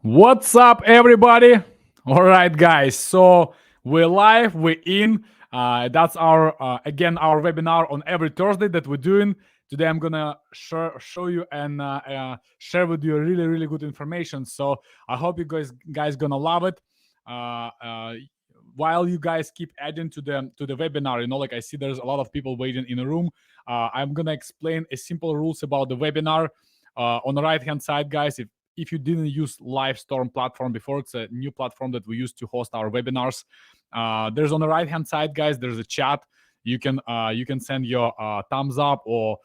What's up, everybody? All right, guys. So we're live. We're in. That's our again our webinar on every Thursday that we're doing. Today, I'm gonna show you and share with you really good information. So I hope you guys gonna love it. Uh, uh, while you guys keep adding to the webinar, like I see there's a lot of people waiting in a room. I'm gonna explain a simple rules about the webinar. On the right hand side, guys, if you didn't use Livestorm platform before, it's a new platform that we use to host our webinars. There's on the right hand side, guys, there's a chat. You can send your thumbs up or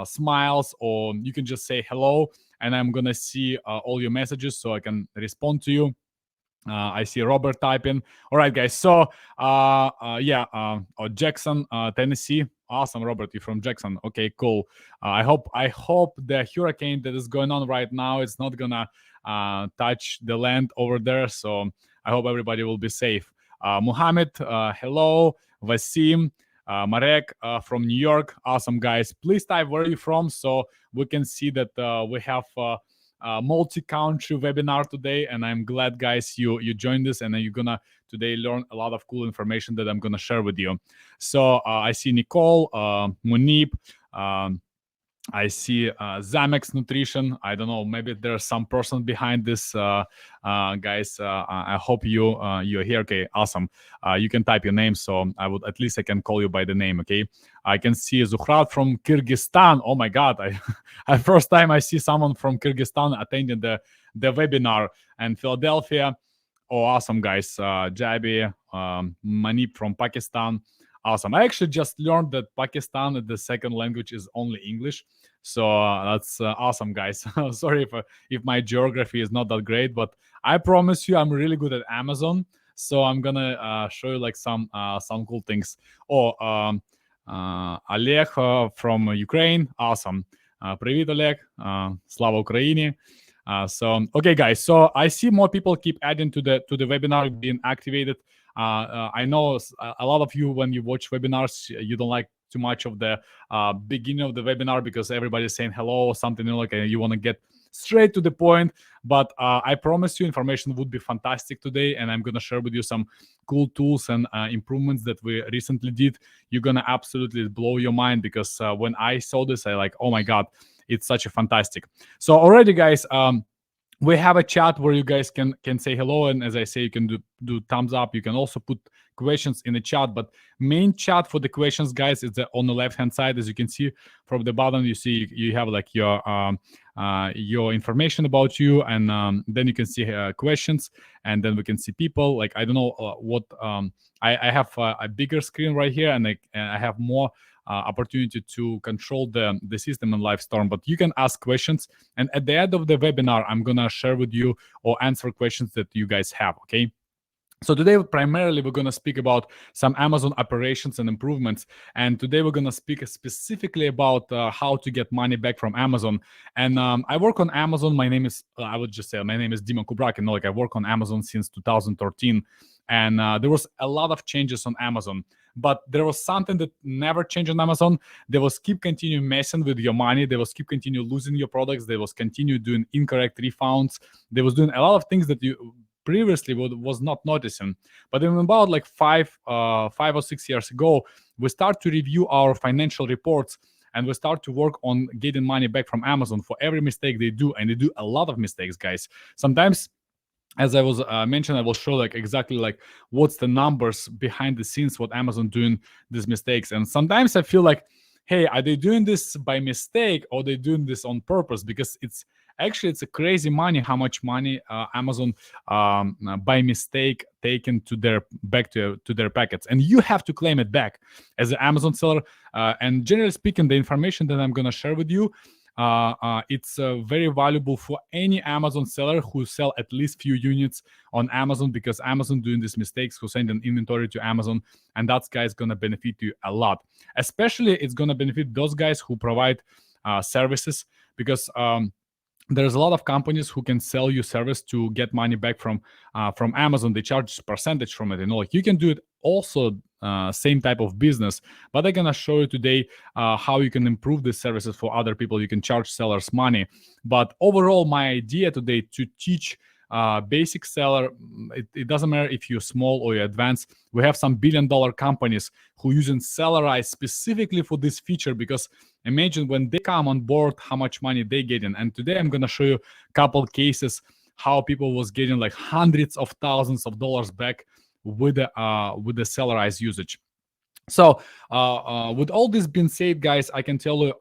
smiles, or you can just say hello, and I'm gonna see all your messages so I can respond to you. I see Robert typing. All right, guys. So, Jackson, Tennessee. Awesome, Robert. You're from Jackson. Okay, cool. I hope the hurricane that is going on right now is not gonna touch the land over there. So I hope everybody will be safe. Muhammad, hello. Vasim, Marek from New York. Awesome, guys. Please type where you're from so we can see that we have. Multi-country webinar today, and I'm glad, guys, you joined this, and you're gonna today learn a lot of cool information that I'm gonna share with you. So I see Nicole, Munib, I see Zamex Nutrition. I don't know, maybe there's some person behind this, guys. I hope you're here. Okay, awesome. You can type your name, so at least I can call you by the name. Okay, I can see Zuhrat from Kyrgyzstan. Oh my God, first time I see someone from Kyrgyzstan attending the webinar. And Philadelphia. Oh, awesome, guys. Jabi, Manip from Pakistan. Awesome. I actually just learned that Pakistan, the second language is only English. So that's awesome, guys. Sorry if my geography is not that great, but I promise you I'm really good at Amazon. So I'm gonna show you like some cool things. Oh, Oleg from Ukraine. Awesome. Привіт, Oleg. Слава Україні. Okay, guys. So I see more people keep adding to the webinar being activated. I know a lot of you, when you watch webinars, you don't like too much of the beginning of the webinar because everybody's saying hello or something, like you want to get straight to the point. But I promise you information would be fantastic today, and I'm going to share with you some cool tools and improvements that we recently did. You're going to absolutely blow your mind because when I saw this, I like, oh my God, it's such a fantastic. So already, guys, we have a chat where you guys can say hello, and as I say, you can do thumbs up. You can also put questions in the chat, but main chat for the questions, guys, is on the left hand side. As you can see from the bottom, you see you have like your information about you, and then you can see questions, and then we can see people. Like I don't know what I have a bigger screen right here, and I have more opportunity to control the system in Livestorm, but you can ask questions, and at the end of the webinar I'm gonna share with you or answer questions that you guys have. Okay, so today primarily we're going to speak about some Amazon operations and improvements, and today we're going to speak specifically about how to get money back from Amazon. And I work on Amazon. My name is I would just say my name is Dima Kubrak, and like I work on Amazon since 2013, and there was a lot of changes on Amazon. But there was something that never changed on Amazon. They was keep continue messing with your money. They was keep continue losing your products. They was continue doing incorrect refunds. They was doing a lot of things that you previously was not noticing. But in about like 5 or 6 years ago, we start to review our financial reports, and we start to work on getting money back from Amazon for every mistake they do. And they do a lot of mistakes, guys. Sometimes, as I was mentioned, I will show like exactly like what's the numbers behind the scenes, what Amazon doing these mistakes. And sometimes I feel like, hey, are they doing this by mistake or they doing this on purpose? Because it's a crazy money, how much money Amazon by mistake taken to their packets, and you have to claim it back as an Amazon seller. And generally speaking, the information that I'm going to share with you, it's very valuable for any Amazon seller who sell at least few units on Amazon, because Amazon doing these mistakes, who send an inventory to Amazon, and that guy's gonna benefit you a lot. Especially it's gonna benefit those guys who provide services, because there's a lot of companies who can sell you service to get money back from Amazon. They charge percentage from it, like you can do it also, same type of business. But I'm gonna show you today how you can improve these services for other people. You can charge sellers money. But overall, my idea today to teach basic seller, it doesn't matter if you're small or you're advanced. We have some billion-dollar companies who using Sellerize specifically for this feature, because imagine when they come on board how much money they get in. And today I'm going to show you a couple cases how people was getting like hundreds of thousands of dollars back with the Sellerize usage. So with all this being said, guys, I can tell you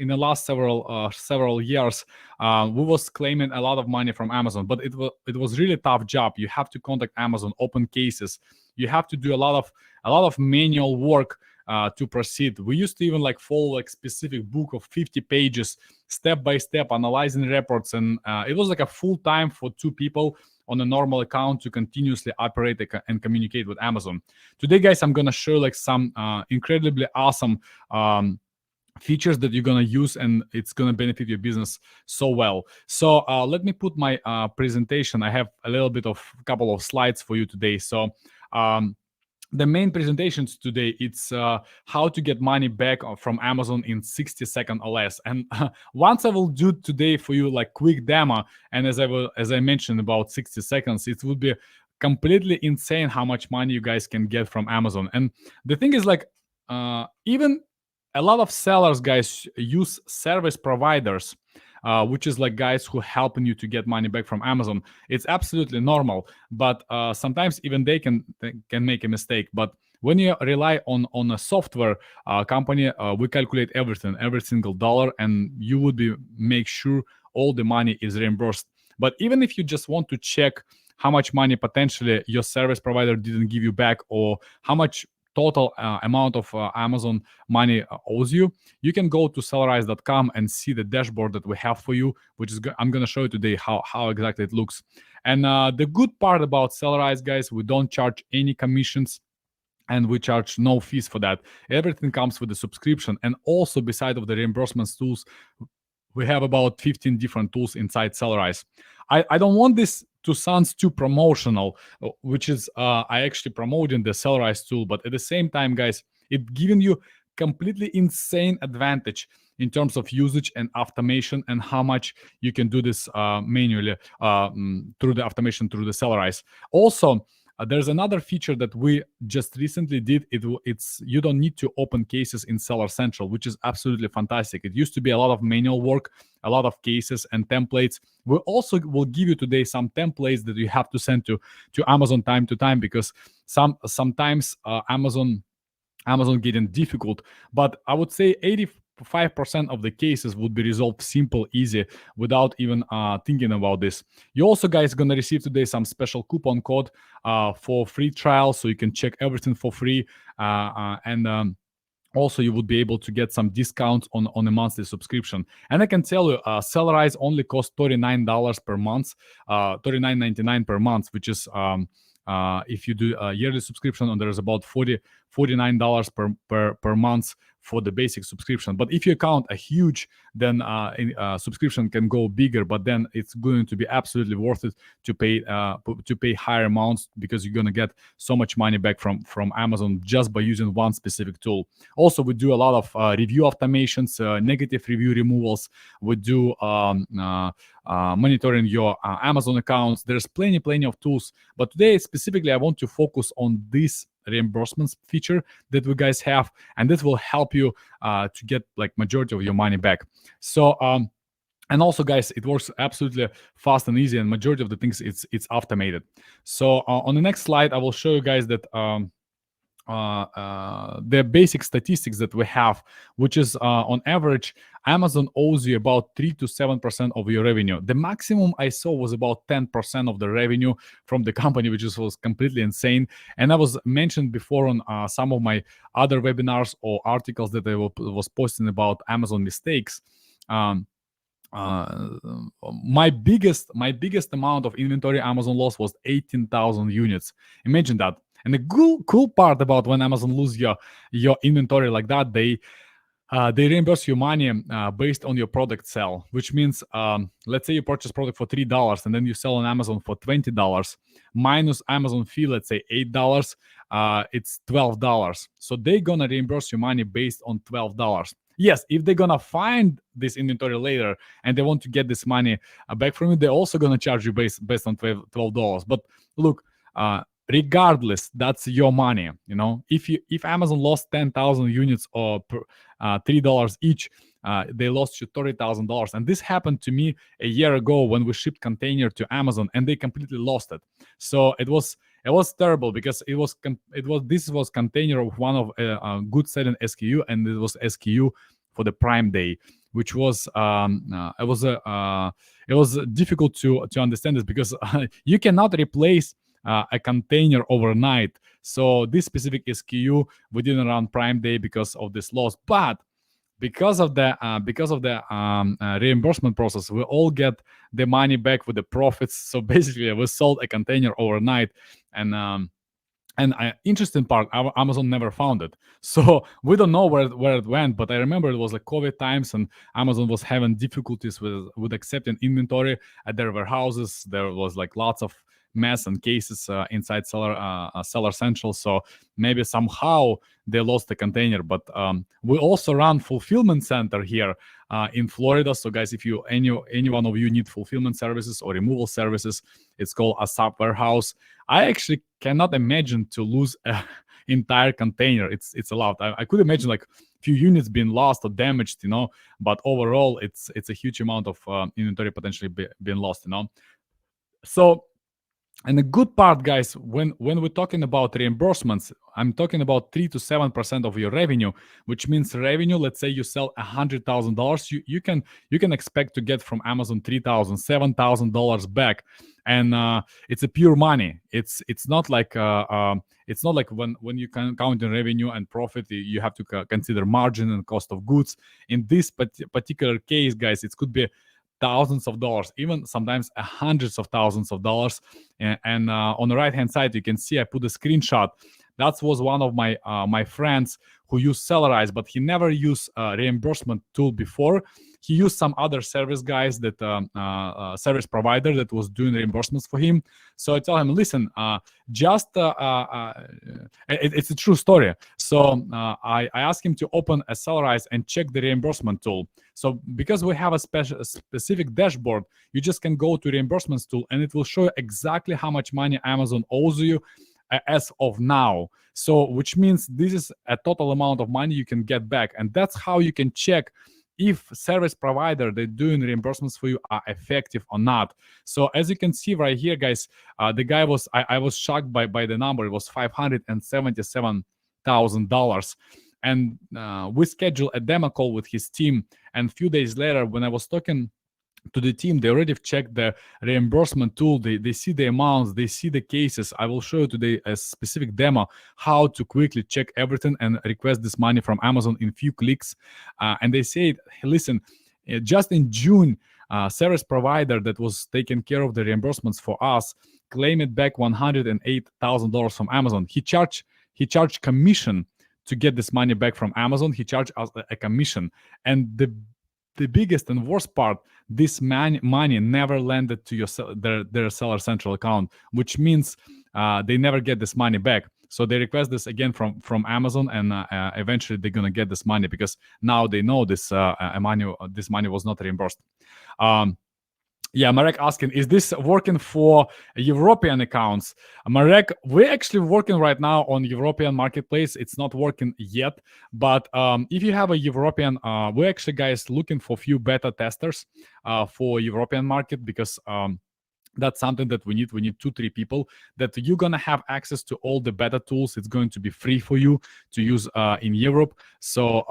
in the last several years, we was claiming a lot of money from Amazon, but it was really tough job. You have to contact Amazon, open cases. You have to do a lot of manual work to proceed. We used to even like follow like specific book of 50 pages, step by step, analyzing reports, and it was like a full time for 2 people on a normal account to continuously operate and communicate with Amazon. Today, guys, I'm gonna show like some incredibly awesome features that you're gonna use, and it's gonna benefit your business so well. So let me put my presentation. I have a couple of slides for you today. So the main presentations today, it's how to get money back from Amazon in 60 seconds or less. And once I will do today for you like quick demo, and as I mentioned about 60 seconds, it will be completely insane how much money you guys can get from Amazon. And the thing is like even a lot of sellers, guys, use service providers, which is like guys who helping you to get money back from Amazon. It's absolutely normal, but sometimes even they can make a mistake. But when you rely on a software company, we calculate everything, every single dollar, and you would make sure all the money is reimbursed. But even if you just want to check how much money potentially your service provider didn't give you back, or how much total amount of Amazon money owes you, you can go to Sellerize.com and see the dashboard that we have for you, which is I'm going to show you today how exactly it looks. And the good part about Sellerize, guys, we don't charge any commissions, and we charge no fees for that. Everything comes with the subscription. And also, beside of the reimbursements tools, we have about 15 different tools inside Sellerize. I don't want this to sound too promotional, which is I actually promoting the Sellerize tool, but at the same time, guys, it giving you completely insane advantage in terms of usage and automation, and how much you can do this manually through the automation through the Sellerize. Also, there's another feature that we just recently did. It's you don't need to open cases in Seller Central, which is absolutely fantastic. It used to be a lot of manual work, a lot of cases and templates. We also will give you today some templates that you have to send to Amazon time to time, because sometimes Amazon getting difficult. But I would say 85% of the cases would be resolved simple, easy, without even thinking about this. You also, guys, gonna receive today some special coupon code for free trial, so you can check everything for free, and also you would be able to get some discounts on a monthly subscription. And I can tell you, Sellerize only costs $39 per month, $39.99 per month, which is if you do a yearly subscription, and there's about $49 per month for the basic subscription. But if you count a huge, then subscription can go bigger, but then it's going to be absolutely worth it to pay higher amounts, because you're going to get so much money back from Amazon just by using one specific tool. Also, we do a lot of review automations, negative review removals. We do monitoring your Amazon accounts. There's plenty of tools, but today specifically I want to focus on this reimbursements feature that we guys have, and this will help you to get like majority of your money back. So and also, guys, it works absolutely fast and easy, and majority of the things it's automated. So on the next slide, I will show you guys that the basic statistics that we have, which is on average, Amazon owes you about 3 to 7% of your revenue. The maximum I saw was about 10% of the revenue from the company, which was completely insane. And I was mentioned before on some of my other webinars or articles that I was posting about Amazon mistakes. My biggest amount of inventory Amazon lost was 18,000 units. Imagine that. And the cool part about when Amazon lose your inventory like that, they reimburse you money based on your product sell, which means let's say you purchase product for $3 and then you sell on Amazon for $20 minus Amazon fee, let's say $8, it's $12. So they're gonna reimburse you money based on $12. yes, if they're gonna find this inventory later and they want to get this money back from you, they're also gonna charge you based on $12. But look, regardless, that's your money. You know, if Amazon lost 10,000 units or $3 each, they lost you $30,000. And this happened to me a year ago when we shipped container to Amazon, and they completely lost it. So it was terrible, because this was container of one of good selling SKU, and it was SKU for the Prime Day, which was it was difficult to understand this, because you cannot replace a container overnight. So this specific SKU we didn't run Prime Day because of this loss, but because of the reimbursement process, we all get the money back with the profits. So basically, we sold a container overnight, and interesting part, Amazon never found it. So we don't know where it went, but I remember it was like COVID times, and Amazon was having difficulties with accepting inventory at their warehouses. There was like lots of mess and cases inside Seller Central. So maybe somehow they lost the container. But we also run fulfillment center here in Florida. So guys, if any one of you need fulfillment services or removal services, it's called a sub warehouse. I actually cannot imagine to lose an entire container. It's a lot. I could imagine like few units being lost or damaged, you know, but overall it's a huge amount of inventory potentially being lost, you know. So, and the good part, guys, when we're talking about reimbursements, I'm talking about 3 to 7% of your revenue, which means revenue. Let's say you sell $100,000, you can expect to get from Amazon $3,000, $7,000 back, and it's a pure money. It's not like when you can count in revenue and profit, you have to consider margin and cost of goods. In this particular case, guys, it could be thousands of dollars, even sometimes hundreds of thousands of dollars. And on the right hand side, you can see I put a screenshot. That was one of my friends who used Sellerize, but he never used reimbursement tool before. He used some other service guys, that service provider that was doing reimbursements for him. So I tell him, listen, it's a true story. So I asked him to open a Sellerize and check the reimbursement tool. So because we have a specific dashboard, you just can go to reimbursements tool, and it will show you exactly how much money Amazon owes you as of now. So which means this is a total amount of money you can get back, and that's how you can check if service provider they're doing reimbursements for you are effective or not. So as you can see right here, guys, the guy was I was shocked by the number. It was $577,000. And we scheduled a demo call with his team, and a few days later, when I was talking to the team, they already checked the reimbursement tool. They see the amounts, they see the cases. I will show you today a specific demo how to quickly check everything and request this money from Amazon in few clicks. And they say, hey, listen, just in June, service provider that was taking care of the reimbursements for us claimed back $108,000 from Amazon. He charged commission to get this money back from Amazon. He charged us a commission, and the biggest and worst part, this money never landed to their Seller Central account, which means they never get this money back. So they request this again from Amazon, and eventually they're gonna get this money, because now they know this money was not reimbursed. Yeah, Marek asking, is this working for European accounts? Marek, we're actually working right now on European marketplace. It's not working yet, but if you have a European, we're actually, guys, looking for few beta testers for European market, because that's something that we need. We need 2-3 people that you're gonna have access to all the beta tools. It's going to be free for you to use in Europe. So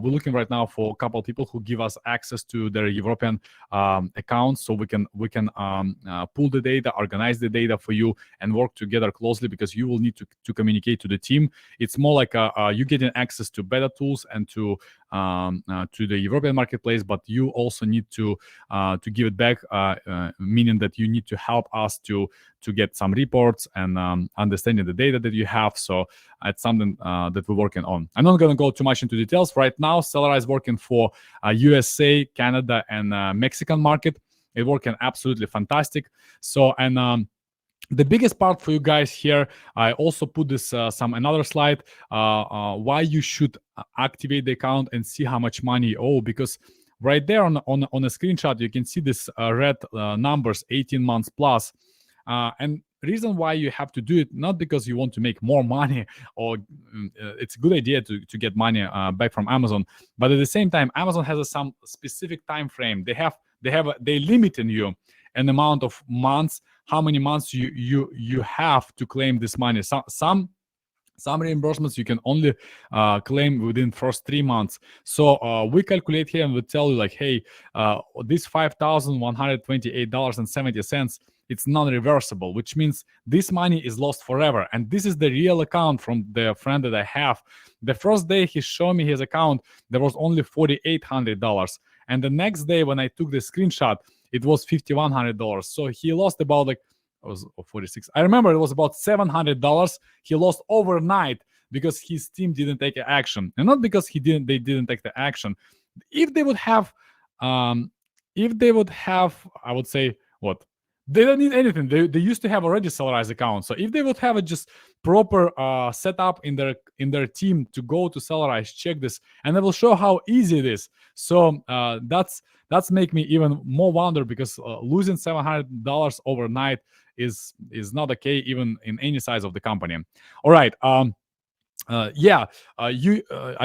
we're looking right now for a couple of people who give us access to their European accounts, so we can pull the data, organize the data for you, and work together closely, because you will need to communicate to the team. It's more like you getting access to beta tools and to the European marketplace, but you also need to give it back, meaning that you need to help us to get some reports and understanding the data that you have. So it's something that we're working on. I'm not going to go too much into details right now. Sellerize is working for USA, Canada, and Mexican market. It's working absolutely fantastic. So, and The biggest part for you guys here, I also put this another slide why you should activate the account and see how much money you owe, because right there on a screenshot you can see this red numbers 18 months plus, and reason why you have to do it, not because you want to make more money or it's a good idea to get money back from Amazon, but at the same time Amazon has some specific time frame. They limit in you an amount of months, how many months you have to claim this money. Some reimbursements you can only claim within first 3 months. So we calculate here and we tell you like, hey, this $5,128.70, it's non-reversible, which means this money is lost forever. And this is the real account from the friend that I have. The first day he showed me his account, there was only $4,800. And the next day when I took the screenshot, it was $5,100. So he lost about like, it was 46. I remember it was about $700 he lost overnight because his team didn't take action, and not because they didn't take the action. If they would have, I would say what. They don't need anything. They used to have already Sellerize account. So if they would have a just proper setup in their team to go to Sellerize, check this, and I will show how easy it is. So that's make me even more wonder, because losing $700 overnight is not okay even in any size of the company. All right. I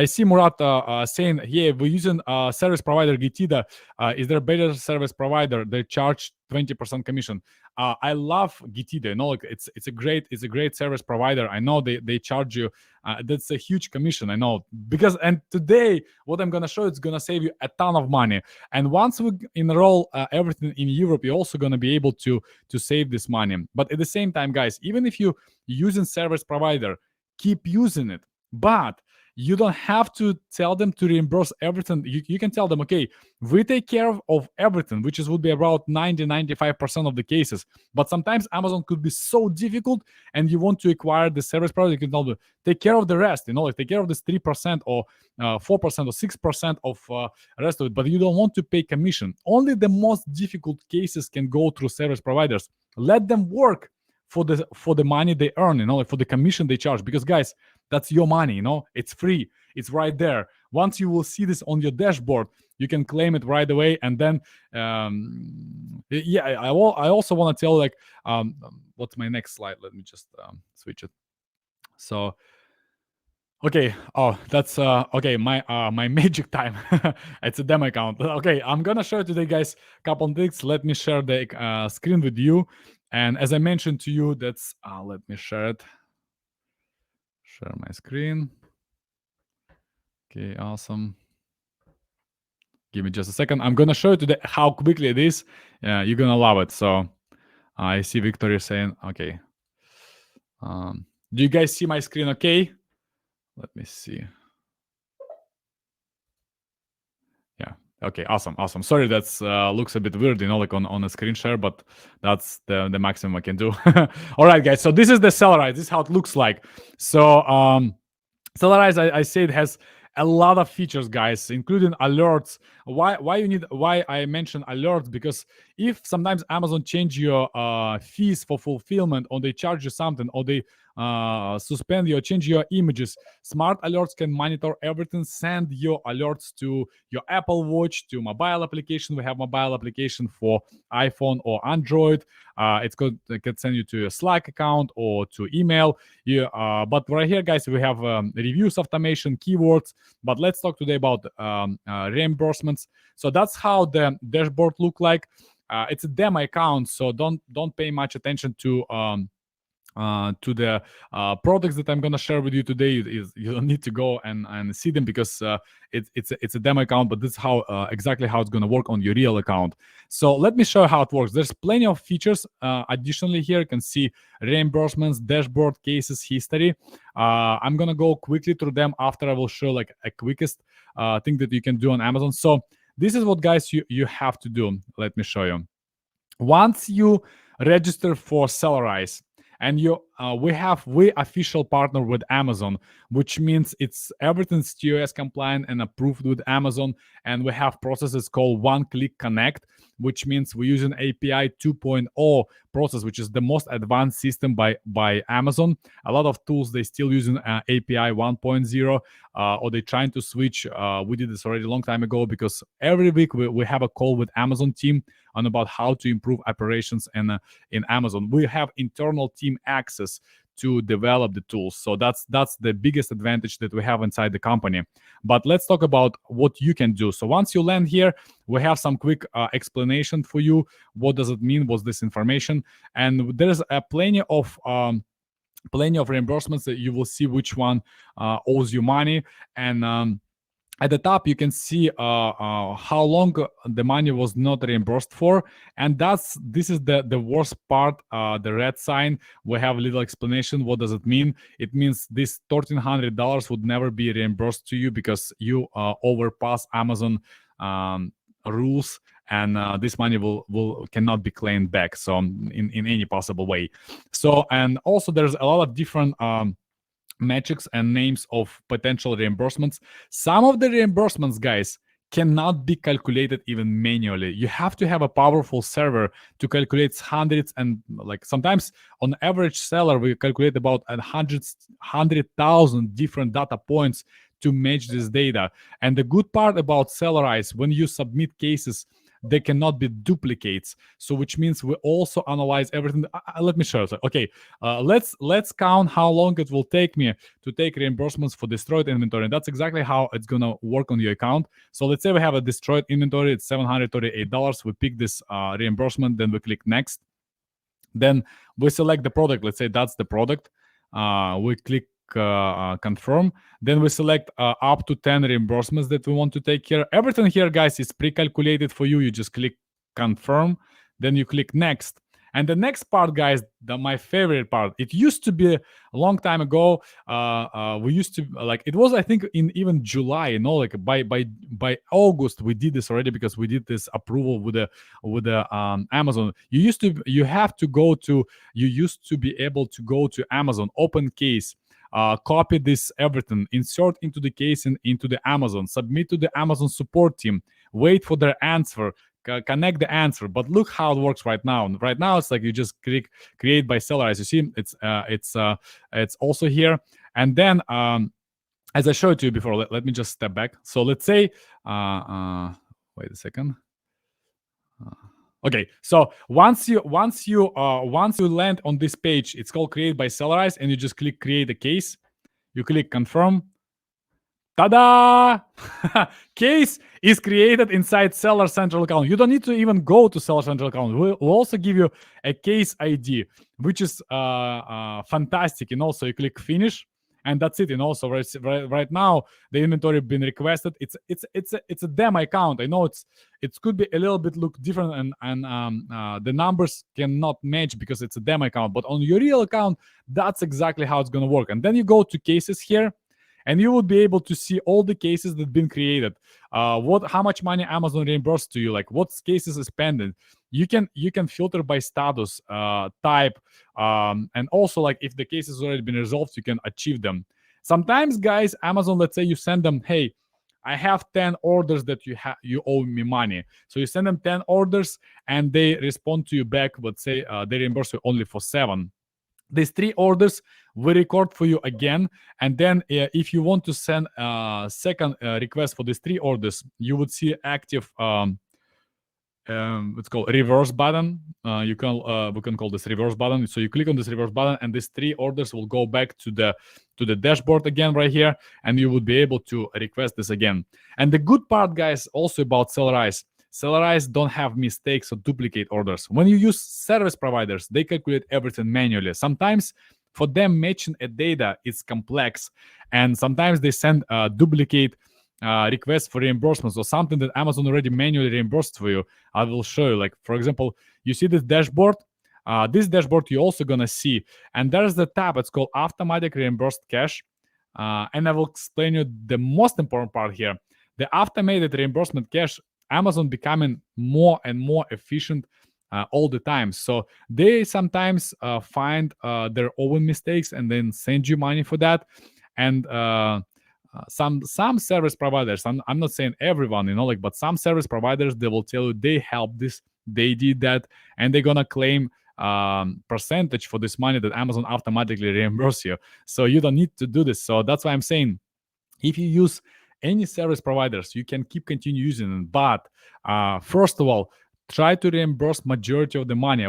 see Murat saying, yeah, we're using service provider 𝐸𝐻𝐸. Is there a better service provider? They charge 20% commission. I love 𝐸𝐻𝐸. You know, like it's a great service provider. I know they charge you. That's a huge commission. I know, because and today what I'm gonna show, it's gonna save you a ton of money. And once we enroll everything in Europe, you're also gonna be able to save this money. But at the same time, guys, even if you're using service provider, keep using it, but you don't have to tell them to reimburse everything. You can tell them, okay, we take care of everything, which would be about 90-95% of the cases. But sometimes Amazon could be so difficult and you want to acquire the service provider, you can tell them, take care of the rest, you know, like take care of this 3% or 4% or 6% of rest of it, but you don't want to pay commission. Only the most difficult cases can go through service providers. Let them work for the money they earn, you know, like for the commission they charge, because guys, that's your money, you know, it's free, it's right there. Once you will see this on your dashboard, you can claim it right away. And then I also want to tell, like, what's my next slide? Let me just switch it. So okay, oh, that's okay, my magic time. It's a demo account. Okay, I'm gonna show today, guys, a couple of things. Let me share the screen with you. And as I mentioned to you, that's let me share it. Share my screen. Okay, awesome. Give me just a second. I'm gonna show you today how quickly it is. You're gonna love it. So I see Victoria saying, okay. Do you guys see my screen okay? Let me see. Yeah. Okay, awesome. Sorry, that's looks a bit weird, you know, like on a screen share, but that's the maximum I can do. All right, guys. So this is the Sellerize. This is how it looks like. So Sellerize, I say it has a lot of features, guys, including alerts. Why I mention alerts? Because if sometimes Amazon change your fees for fulfillment, or they charge you something, or they suspend you or change your images, smart alerts can monitor everything, send your alerts to your Apple Watch, to mobile application. We have mobile application for iPhone or Android. It can send you to your Slack account or to email. But right here, guys, we have reviews automation, keywords. But let's talk today about reimbursements. So that's how the dashboard look like. It's a demo account, so don't pay much attention to the products that I'm gonna share with you today. You don't need to go and see them, because it's a demo account, but this is how exactly how it's gonna work on your real account. So let me show you how it works. There's plenty of features. Additionally, here you can see reimbursements, dashboard, cases, history. I'm gonna go quickly through them after I will show like a quickest thing that you can do on Amazon. So this is what, guys, you have to do. Let me show you. Once you register for Sellerize and you we official partner with Amazon, which means it's everything's TOS compliant and approved with Amazon. And we have processes called one-click connect, which means we're using API 2.0 process, which is the most advanced system by Amazon. A lot of tools they still using API 1.0, or they're trying to switch. We did this already a long time ago, because every week we have a call with Amazon team on about how to improve operations in Amazon. We have internal team access to develop the tools. So that's the biggest advantage that we have inside the company. But let's talk about what you can do. So once you land here, we have some quick explanation for you. What does it mean? What's this information? And there's plenty of reimbursements that you will see which one owes you money. And at the top, you can see how long the money was not reimbursed for, and this is the worst part. The red sign. We have a little explanation. What does it mean? It means this $1,300 would never be reimbursed to you because you overpass Amazon rules, and this money cannot be claimed back. So in any possible way. So, and also there's a lot of different metrics and names of potential reimbursements. Some of the reimbursements, guys, cannot be calculated even manually. You have to have a powerful server to calculate hundreds, and like sometimes on average seller we calculate about 100,000 different data points to match this data. And the good part about Sellerize, when you submit cases, they cannot be duplicates. So which means we also analyze everything. Let me show you. Okay, let's count how long it will take me to take reimbursements for destroyed inventory. And that's exactly how it's gonna work on your account. So let's say we have a destroyed inventory. It's $738. We pick this reimbursement, then we click next. Then we select the product. Let's say that's the product. We click confirm. Then we select up to 10 reimbursements that we want to take here. Everything here, guys, is pre-calculated for you. You just click confirm, then you click next. And the next part, guys, my favorite part. It used to be a long time ago. We used to, like, it was, I think, in even July, you know, like by August we did this already, because we did this approval with the Amazon. You used to be able to go to Amazon, open case, copy this everything, insert into the case and into the Amazon, submit to the Amazon support team, wait for their answer, connect the answer. But look how it works right now. Right now, it's like you just click create by seller. As you see, it's also here. And then, as I showed you before, let me just step back. So let's say, wait a second. Okay, so once you land on this page, it's called create by Sellerize, and you just click create a case. You click confirm. Ta-da! Case is created inside Seller Central Account. You don't need to even go to Seller Central Account. We'll also give you a case ID, which is fantastic. And also you click finish, and that's it. And also right now the inventory been requested. It's a demo account. I know it could be a little bit look different, and the numbers cannot match because it's a demo account. But on your real account, that's exactly how it's gonna work. And then you go to cases here, and you will be able to see all the cases that have been created. How much money Amazon reimbursed to you, like what cases is pending. You can filter by status, type, and also like if the case has already been resolved, you can achieve them. Sometimes, guys, Amazon, let's say you send them, hey, I have 10 orders that you owe me money. So you send them 10 orders, and they respond to you back. Let's say they reimburse you only for 7. These 3 orders we record for you again, and then if you want to send a second request for these 3 orders, you would see active it's called reverse button. We can call this reverse button. So you click on this reverse button, and these 3 orders will go back to the dashboard again right here, and you would be able to request this again. And the good part, guys, also about Sellerize don't have mistakes or duplicate orders. When you use service providers, they calculate everything manually. Sometimes for them matching a data is complex, and sometimes they send duplicate requests for reimbursements or something that Amazon already manually reimbursed for you. I will show you. Like, for example, you see this dashboard. This dashboard you're also gonna see, and there's the tab. It's called Automatic Reimbursed Cash, and I will explain you the most important part here. The automated reimbursement cash. Amazon becoming more and more efficient all the time. So they sometimes find their own mistakes and then send you money for that. And some service providers, I'm not saying everyone, like, but some service providers, they will tell you they helped this, they did that, and they're gonna claim percentage for this money that Amazon automatically reimburse you. So you don't need to do this. So that's why I'm saying, if you use any service providers, you can continue using them. But first of all, try to reimburse majority of the money.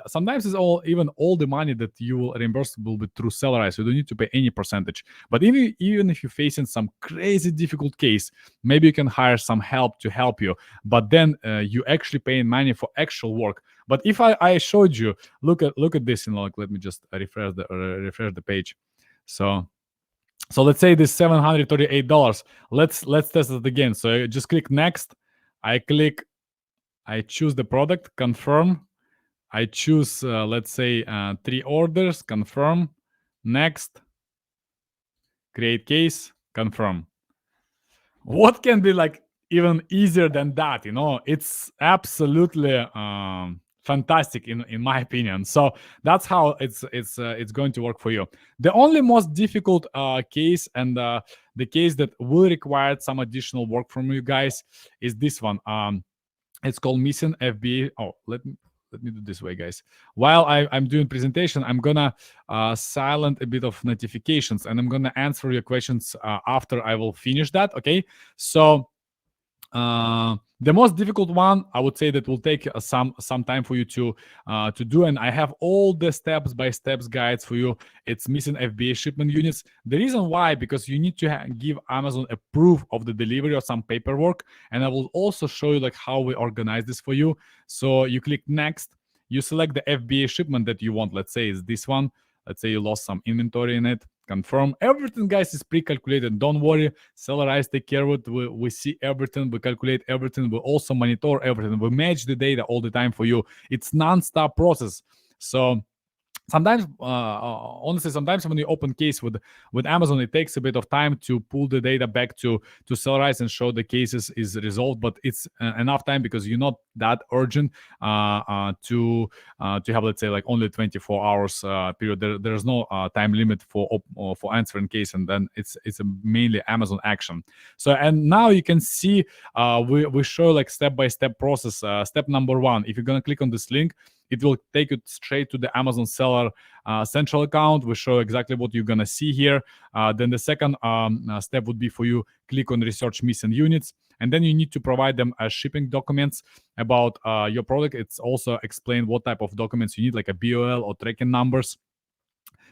Sometimes it's even all the money that you will reimburse will be through Sellerize. So you don't need to pay any percentage. But even if you're facing some crazy difficult case, maybe you can hire some help to help you. But then you actually paying money for actual work. But if I showed you, look at this, like, let me just refresh the page. So let's say this $738. Let's test it again. So I just click next. I choose the product, confirm. I choose, let's say, 3 orders, confirm. Next. Create case, confirm. What can be like even easier than that? It's absolutely fantastic in my opinion. So that's how it's going to work for you. The only most difficult case, and the case that will require some additional work from you guys, is this one. It's called missing FBA. Oh, let me do this way, guys. While I'm doing presentation, I'm gonna silent a bit of notifications, and I'm gonna answer your questions after I will finish that. Okay, so the most difficult one, I would say, that will take some time for you to do, and I have all the step-by-step guides for you. It's missing FBA shipment units. The reason why, because you need to give Amazon a proof of the delivery or some paperwork, and I will also show you like how we organize this for you. So you click next, you select the FBA shipment that you want. Let's say it's this one. Let's say you lost some inventory in it. Confirm. Everything, guys, is pre-calculated. Don't worry. Sellerize take care of it. We see everything. We calculate everything. We also monitor everything. We match the data all the time for you. It's non-stop process. So sometimes, honestly, sometimes when you open case with Amazon, it takes a bit of time to pull the data back to Sellerize and show the cases is resolved. But it's enough time, because you're not that urgent to have, let's say, like only 24 hours period. There's no time limit for answering case, and then it's a mainly Amazon action. So, and now you can see we show like step-by-step process. Step number 1, if you're gonna click on this link, it will take you straight to the Amazon Seller Central account. We show exactly what you're gonna see here. Then the second step would be for you click on research missing units, and then you need to provide them as shipping documents about your product. It's also explained what type of documents you need, like a BOL or tracking numbers.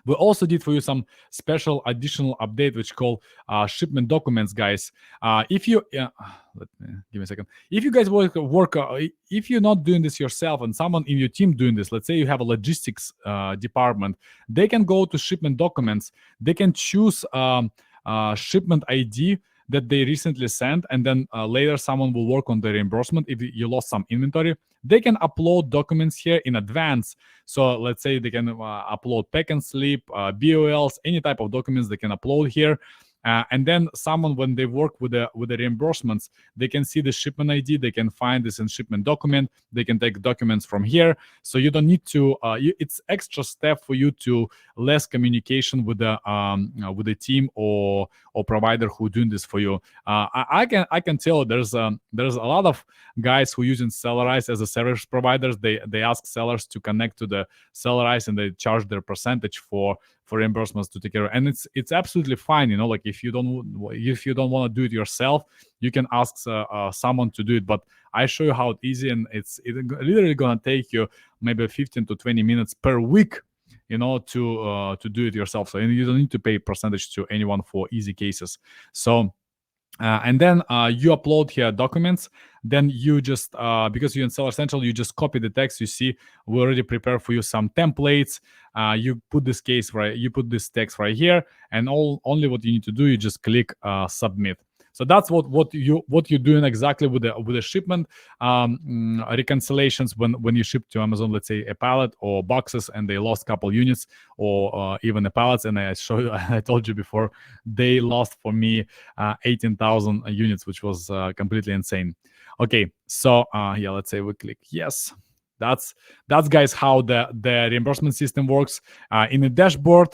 We also did for you some special additional update, which called shipment documents, guys. If you give me a second. If you guys work, if you're not doing this yourself and someone in your team doing this, let's say you have a logistics department, they can go to shipment documents. They can choose shipment ID that they recently sent, and then later someone will work on the reimbursement. If you lost some inventory, they can upload documents here in advance. So let's say they can upload pack and slip, BOLs, any type of documents they can upload here. And then someone, when they work with the reimbursements, they can see the shipment ID. They can find this in shipment document. They can take documents from here. So you don't need to. It's extra step for you to less communication with the team or provider who doing this for you. I can tell there's a lot of guys who using Sellerize as a service providers. They ask sellers to connect to the Sellerize, and they charge their percentage for reimbursements to take care of. And it's absolutely fine, like if you don't want to do it yourself, you can ask someone to do it. But I show you how it's easy, and it's literally gonna take you maybe 15 to 20 minutes per week, to do it yourself. So you don't need to pay percentage to anyone for easy cases. So and then you upload here documents. Then you just because you're in Seller Central, you just copy the text. You see, we already prepared for you some templates. You put this case right, you put this text right here, and only what you need to do, you just click submit. So that's what you're doing exactly with the shipment reconciliations when you ship to Amazon, let's say a pallet or boxes, and they lost a couple units, or even the pallets. And I told you before, they lost for me 18,000 units, which was completely insane. Okay, so yeah, let's say we click yes. That's guys how the reimbursement system works. In the dashboard,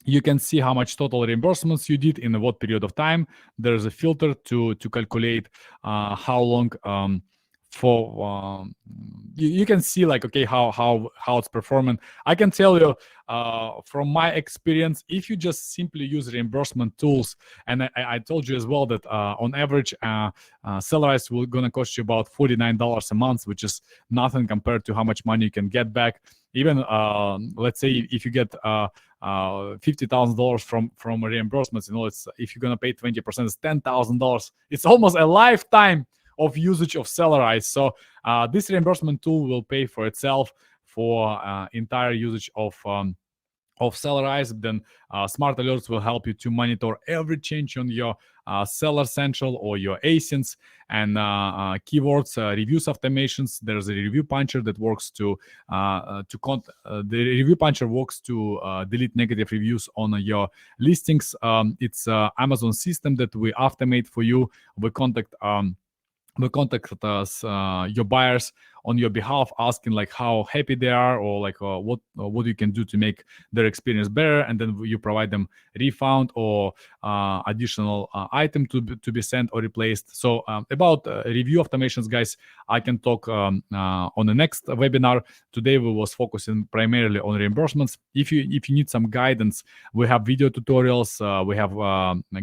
you can see how much total reimbursements you did in what period of time. There's a filter to calculate how long for you can see like, okay, how it's performing. I can tell you from my experience, if you just simply use reimbursement tools, and I told you as well that on average Sellerize will gonna cost you about $49 a month, which is nothing compared to how much money you can get back. Even let's say if you get $50,000 from reimbursements, you know, it's, if you're gonna pay 20%, it's $10,000. It's almost a lifetime of usage of Sellerize. So this reimbursement tool will pay for itself for entire usage of Sellerize. Then smart alerts will help you to monitor every change on your Seller Central or your ASINs and keywords, reviews automations. There's a review puncher that works the review puncher works to delete negative reviews on your listings. It's Amazon system that we automate for you. We contact us, your buyers on your behalf, asking like how happy they are, or like what you can do to make their experience better, and then you provide them refund or additional item to be sent or replaced. So about review automations, guys, I can talk on the next webinar. Today we was focusing primarily on reimbursements. If you need some guidance, we have video tutorials, we have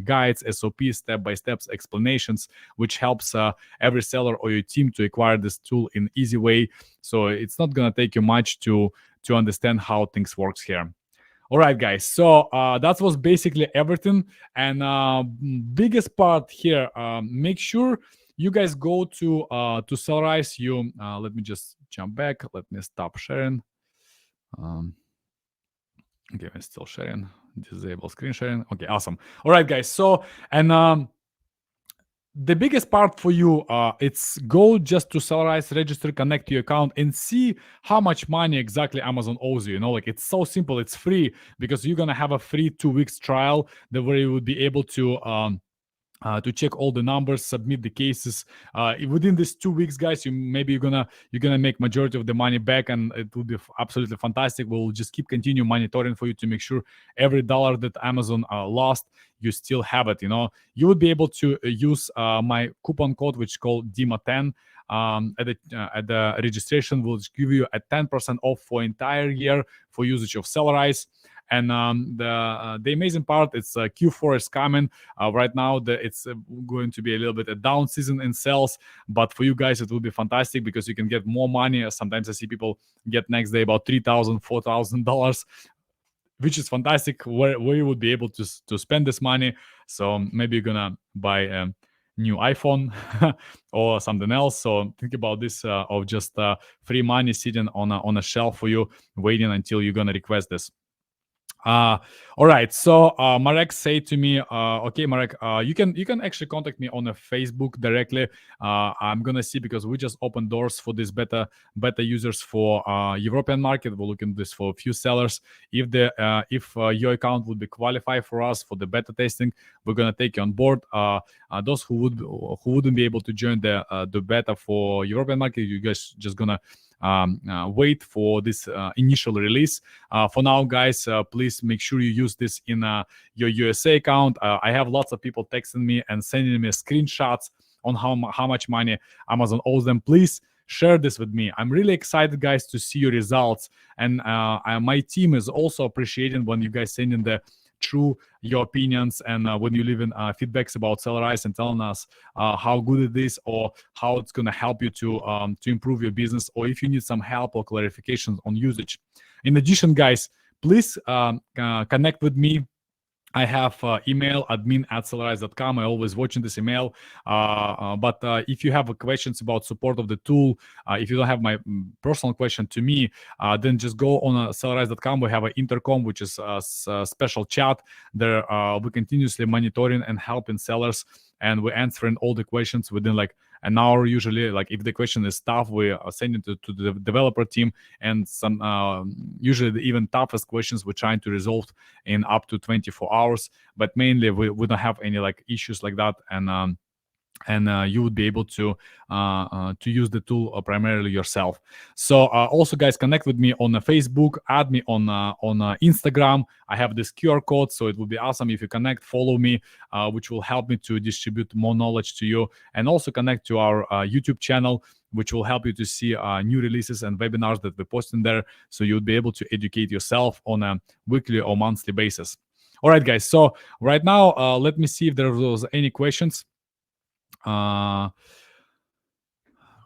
guides, SOPs, step-by-step explanations, which helps every seller or your team to acquire this tool in easy way. So it's not gonna take you much to understand how things works here. All right, guys. So that was basically everything. And biggest part here, make sure you guys go to Sellerize. You let me just jump back. Let me stop sharing. Okay, I'm still sharing. Disable screen sharing. Okay, awesome. All right, guys. So and the biggest part for you, it's go just to Sellerize, register, connect to your account, and see how much money exactly Amazon owes you. You know, like it's so simple. It's free because you're gonna have a free 2 weeks trial that where you would be able to check all the numbers, submit the cases. Within these 2 weeks, guys, you're gonna make majority of the money back, and it will be absolutely fantastic. We'll just continue monitoring for you to make sure every dollar that Amazon lost, you still have it. You know, you would be able to use my coupon code, which is called Dima10. At the registration, will give you a 10% off for entire year for usage of Sellerize. And the amazing part, it's Q4 is coming right now. It's going to be a little bit a down season in sales, but for you guys it will be fantastic because you can get more money. Sometimes I see people get next day about $3,000, $4,000, which is fantastic. Where you would be able to spend this money. So maybe you're gonna buy a new iPhone or something else. So think about this of just free money sitting on a shelf for you, waiting until you're gonna request this. All right. So Marek said to me, okay, Marek, you can actually contact me on a Facebook directly. I'm gonna see, because we just opened doors for this beta users for European market. We're looking this for a few sellers. If your account would be qualified for us for the beta testing, we're gonna take you on board. Those who wouldn't be able to join the beta for European market, you guys just gonna wait for this initial release. For now, guys, please make sure you use this in your USA account. I have lots of people texting me and sending me screenshots on how much money Amazon owes them. Please share this with me. I'm really excited, guys, to see your results, and my team is also appreciating when you guys send in your opinions, and when you leave in feedbacks about Sellerize and telling us how good it is, or how it's going to help you to improve your business, or if you need some help or clarifications on usage. In addition, guys, please connect with me. I have email admin@sellerize.com. I always watching this email. But if you have questions about support of the tool, if you don't have my personal question to me, then just go on sellerize.com. We have an intercom, which is a special chat. There we continuously monitoring and helping sellers, and we're answering all the questions within like an hour usually. Like if the question is tough, we send it to the developer team, and some usually the even toughest questions we're trying to resolve in up to 24 hours. But mainly we don't have any like issues like that, and and you would be able to use the tool primarily yourself. So also, guys, connect with me on Facebook, add me on Instagram. I have this QR code, so it would be awesome if you connect, follow me, which will help me to distribute more knowledge to you, and also connect to our YouTube channel, which will help you to see new releases and webinars that we post in there, so you'll be able to educate yourself on a weekly or monthly basis. All right, guys, so right now let me see if there was any questions.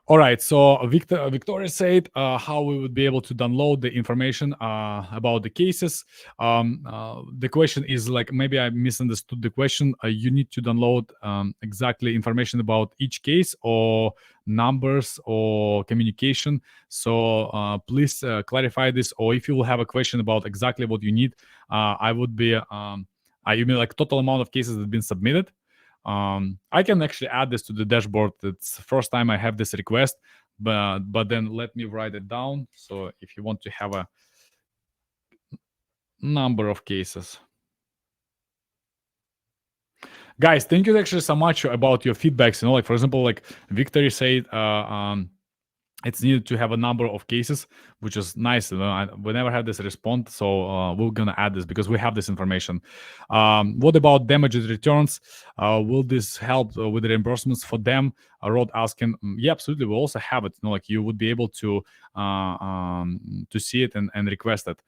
All right, so Victoria said how we would be able to download the information about the cases. The question is like, maybe I misunderstood the question. You need to download exactly information about each case or numbers or communication. So please clarify this, or if you will have a question about exactly what you need, I would be, you mean like total amount of cases that have been submitted? I can actually add this to the dashboard. It's the first time I have this request, but then let me write it down. So if you want to have a number of cases. Guys, thank you actually so much about your feedbacks. Like for example, like Victory said, it's needed to have a number of cases, which is nice. We never had this response, so we're gonna add this because we have this information. What about damaged returns? Will this help with the reimbursements for them? Rod asking. Yeah, absolutely. We also have it. Like you would be able to see it and request it.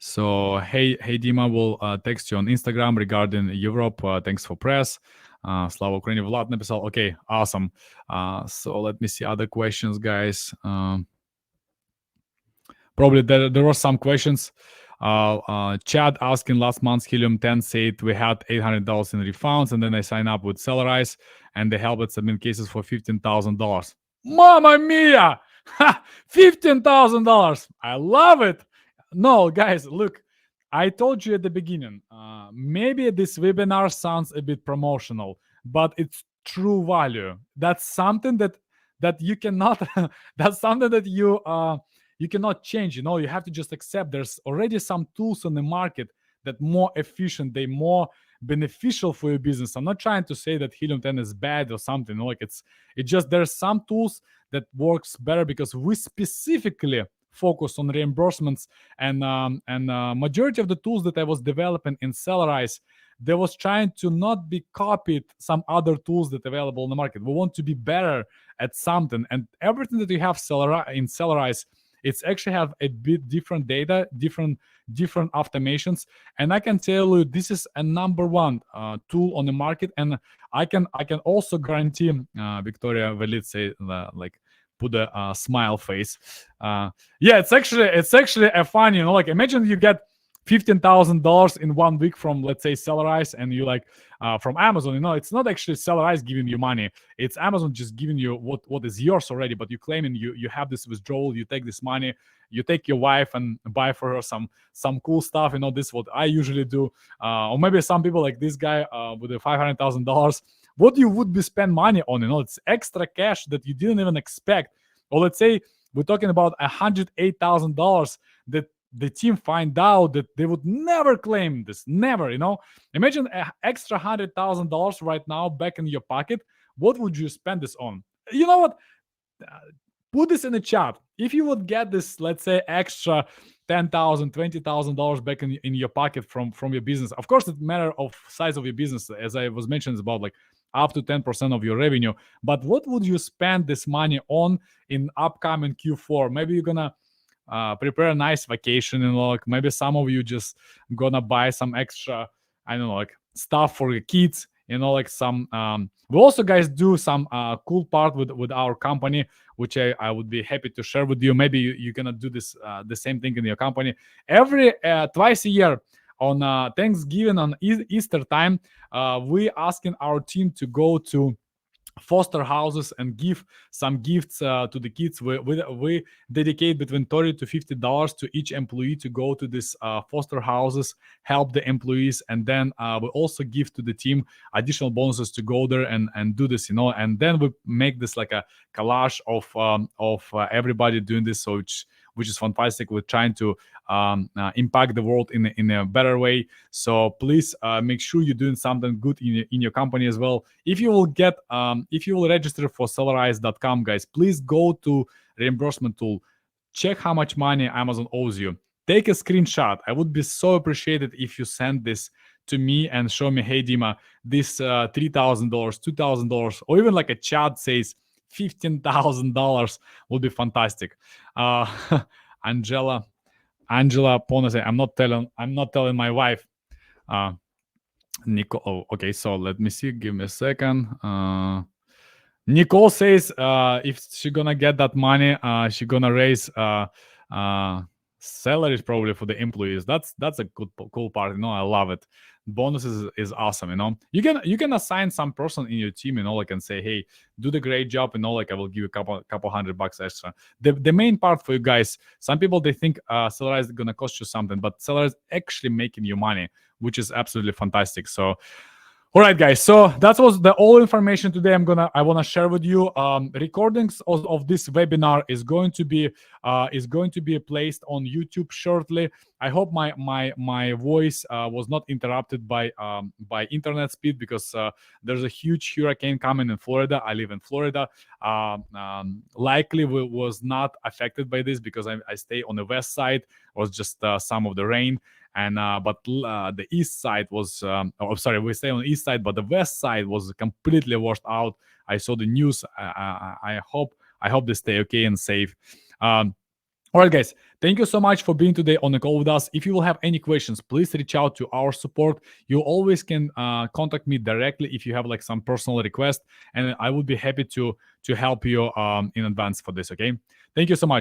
So hey Dima, will text you on Instagram regarding Europe. Thanks for press. Slava Ukraini, Vlad написал. Okay, awesome. So let me see other questions, guys. Probably there were some questions. Chad asking, last month's Helium-10 said we had $800 in refunds, and then I signed up with Cellarize, and they helped submit cases for $15,000. Mamma mia! $15,000! I love it! No, guys, look, I told you at the beginning, maybe this webinar sounds a bit promotional, but it's true value. That's something that you cannot, that's something that you cannot change. You have to just accept there's already some tools on the market that more efficient, they more beneficial for your business. I'm not trying to say that Helium-10 is bad or something. Like it's just there's some tools that works better because we specifically focus on reimbursements, and majority of the tools that I was developing in Cellarize, they was trying to not be copied some other tools that are available in the market. We want to be better at something, and everything that you have in Cellarize, it's actually have a bit different data, different automations, and I can tell you this is a number one tool on the market, and I can also guarantee Victoria Velit say like put a smile face. Yeah, it's actually a funny, like imagine you get $15,000 in 1 week from, let's say, Cellarize, and you like from Amazon. It's not actually Cellarize giving you money, it's Amazon just giving you what is yours already, but you claiming you have this withdrawal, you take this money, you take your wife and buy for her some cool stuff. This is what I usually do. Or maybe some people like this guy with the $500,000, what you would be spend money on. It's extra cash that you didn't even expect. Or let's say we're talking about $108,000 that the team find out that they would never claim this, never. Imagine an extra $100,000 right now back in your pocket. What would you spend this on? You know what? Put this in the chat. If you would get this, let's say, extra $10,000, $20,000 back in your pocket from your business. Of course, it's a matter of size of your business. As I was mentioning, it's about like up to 10% of your revenue. But what would you spend this money on in upcoming Q4? Maybe you're gonna prepare a nice vacation, like maybe some of you just gonna buy some extra, I don't know, like stuff for your kids. Like some. We also, guys, do some cool part with our company, which I would be happy to share with you. Maybe you're gonna do this the same thing in your company. Every twice a year on Thanksgiving, on Easter time, we asking our team to go to foster houses and give some gifts to the kids. We dedicate between $30 to $50 to each employee to go to these foster houses, help the employees, and then we also give to the team additional bonuses to go there and do this, and then we make this like a collage of everybody doing this, which which is fantastic. We're trying to impact the world in a better way. So please make sure you're doing something good in your company as well. If you will get, if you will register for Sellerize.com, guys, please go to reimbursement tool, check how much money Amazon owes you. Take a screenshot. I would be so appreciated if you send this to me and show me, hey, Dima, this $3,000, $2,000, or even like a chat says $15,000 will be fantastic. Angela Pona say, I'm not telling my wife. Nicole, oh, okay, so let me see. Give me a second. Nicole says if she's gonna get that money, she's gonna raise salaries probably for the employees. That's a cool part. You know, I love it. Bonuses is awesome. You know, you can assign some person in your team. You know, like, and say, hey, do the great job. You know, like, I will give you a couple $100 extra. The main part for you guys. Some people, they think salary is gonna cost you something, but salary is actually making you money, which is absolutely fantastic. So. All right, guys. So that was the all information today. I want to share with you. Recordings of this webinar is going to be placed on YouTube shortly. I hope my voice was not interrupted by internet speed, because there's a huge hurricane coming in Florida. I live in Florida. Likely was not affected by this because I stay on the west side. It was just some of the rain. And but the east side was we stay on the east side, but the west side was completely washed out. I saw the news. I hope they stay okay and safe. All right, guys, thank you so much for being today on the call with us. If you will have any questions, please reach out to our support. You always can contact me directly if you have like some personal request, and I would be happy to help you in advance for this. Okay, thank you so much.